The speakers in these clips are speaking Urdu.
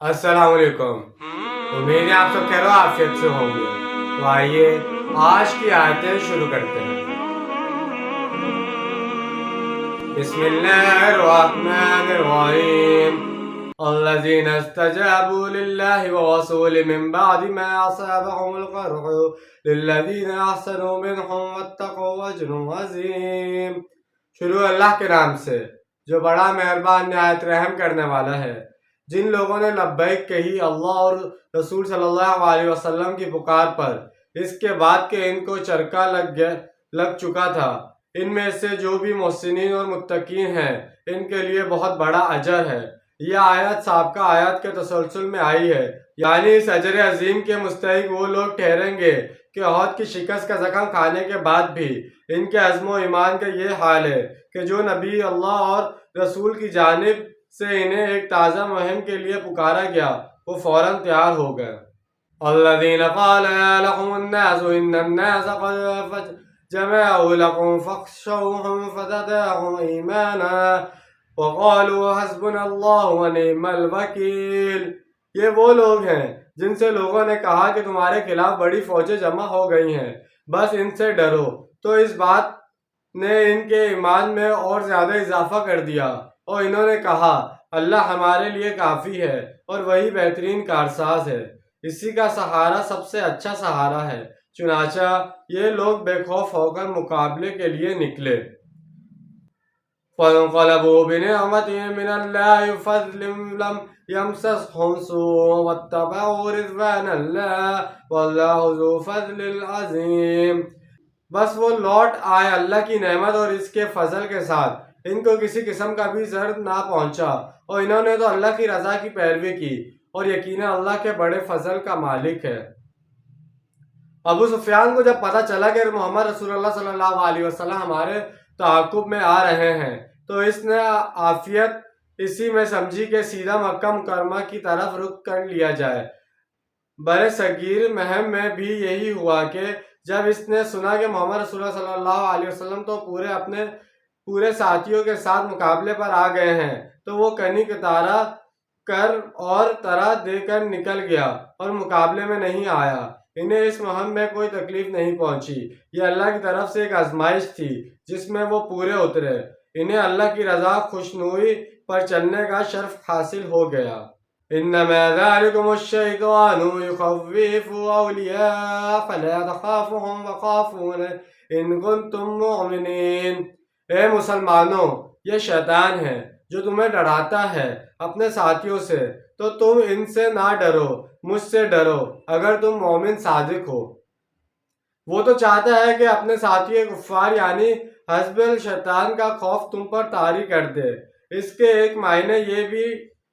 السلام علیکم۔ امید ہے آپ سب خیر و عافیت سے ہوں گے۔ تو آئیے آج کی آیتیں شروع کرتے ہیں۔ بسم اللہ الرحمن الرحیم۔ الذین استجابوا للہ ورسولہ من بعد ما اصابهم القرح للذین احسنوا منهم واتقوا اجر عظیم۔ شروع اللہ کے نام سے جو بڑا مہربان نہایت رحم کرنے والا ہے۔ جن لوگوں نے لبیک کہی اللہ اور رسول صلی اللہ علیہ وسلم کی پکار پر، اس کے بعد کہ ان کو چرکا لگ چکا تھا، ان میں سے جو بھی محسنین اور متقین ہیں ان کے لیے بہت بڑا اجر ہے۔ یہ آیت سابقہ آیات کے تسلسل میں آئی ہے، یعنی اس اجر عظیم کے مستحق وہ لوگ ٹھہریں گے کہ احد کی شکست کا زخم کھانے کے بعد بھی ان کے عزم و ایمان کا یہ حال ہے کہ جو نبی اللہ اور رسول کی جانب سے انہیں ایک تازہ مہم کے لیے پکارا گیا وہ فوراً تیار ہو گئے۔ الذین قال لهم الناس ان الناس قد جمعوا لكم فاخشوهم فزادهم ایمانا وقالوا حسبنا اللہ ونعم الوکیل۔ یہ وہ لوگ ہیں جن سے لوگوں نے کہا کہ تمہارے خلاف بڑی فوجیں جمع ہو گئی ہیں، بس ان سے ڈرو، تو اس بات نے ان کے ایمان میں اور زیادہ اضافہ کر دیا، اور انہوں نے کہا اللہ ہمارے لیے کافی ہے اور وہی بہترین کارساز ہے، اسی کا سہارا سب سے اچھا سہارا ہے۔ چنانچہ یہ لوگ بے خوف ہو کر مقابلے کے لیے نکلے۔ فَانْقَلَبُوا بِنِعْمَةٍ مِّنَ اللَّهِ وَفَضْلٍ لَّمْ يَمْسَسْهُمْ سُوءٌ وَاتَّبَعُوا رِضْوَانَ اللَّهِ وَاللَّهُ ذُو فَضْلٍ عَظِيمٍ۔ بس وہ لوٹ آئے اللہ کی نعمت اور اس کے فضل کے ساتھ، ان کو کسی قسم کا بھی ضرر نہ پہنچا، اور انہوں نے تو اللہ کی رضا کی پیروی کی، اور یقیناً اللہ کے بڑے فضل کا مالک ہے۔ ابو سفیان کو جب پتہ چلا کہ محمد رسول اللہ صلی اللہ علیہ وسلم ہمارے تعاقب میں آ رہے ہیں، تو اس نے عافیت اسی میں سمجھی کہ سیدھا مکہ مکرمہ کی طرف رخ کر لیا جائے۔ بر صغیر مہم میں بھی یہی ہوا کہ جب اس نے سنا کہ محمد رسول اللہ صلی اللہ علیہ وسلم تو اپنے پورے ساتھیوں کے ساتھ مقابلے پر آ گئے ہیں، تو وہ کنی کتارہ کر اور طرح دے کر نکل گیا اور مقابلے میں نہیں آیا۔ انہیں اس مہم میں کوئی تکلیف نہیں پہنچی، یہ اللہ کی طرف سے ایک آزمائش تھی جس میں وہ پورے اترے۔ انہیں اللہ کی رضا خوشنوئی پر چلنے کا شرف حاصل ہو گیا۔ انما ذلکم الشیطان یخوف اولیاء فلا تخافوهم وخافون ان کنتم مؤمنین۔ اے مسلمانوں، یہ شیطان ہے جو تمہیں ڈراتا ہے اپنے ساتھیوں سے، تو تم ان سے نہ ڈرو، مجھ سے ڈرو اگر تم مومن صادق ہو۔ وہ تو چاہتا ہے کہ اپنے ساتھی کفار یعنی حزب الشیطان کا خوف تم پر طاری کر دے۔ اس کے ایک معنی یہ بھی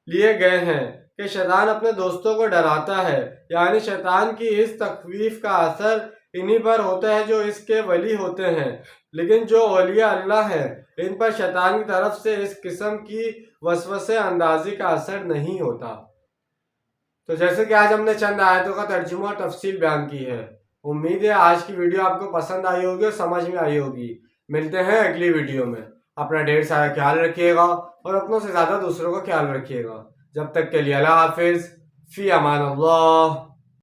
لیے گئے ہیں کہ شیطان اپنے دوستوں کو ڈراتا ہے، یعنی شیطان کی اس تخویف کا اثر انہی پر ہوتا ہے جو اس کے ولی ہوتے ہیں، لیکن جو اولیاء اللہ ہیں ان پر شیطان کی طرف سے اس قسم کی وسوسے اندازی کا اثر نہیں ہوتا۔ تو جیسے کہ آج ہم نے چند آیتوں کا ترجمہ اور تفصیل بیان کی ہے، امید ہے آج کی ویڈیو آپ کو پسند آئی ہوگی اور سمجھ میں آئی ہوگی۔ ملتے ہیں اگلی ویڈیو میں۔ اپنا ڈھیر سارا خیال رکھیے گا اور اپنوں سے زیادہ دوسروں کا خیال رکھیے گا۔ جب تک کے لیے اللہ حافظ، فی امان اللہ۔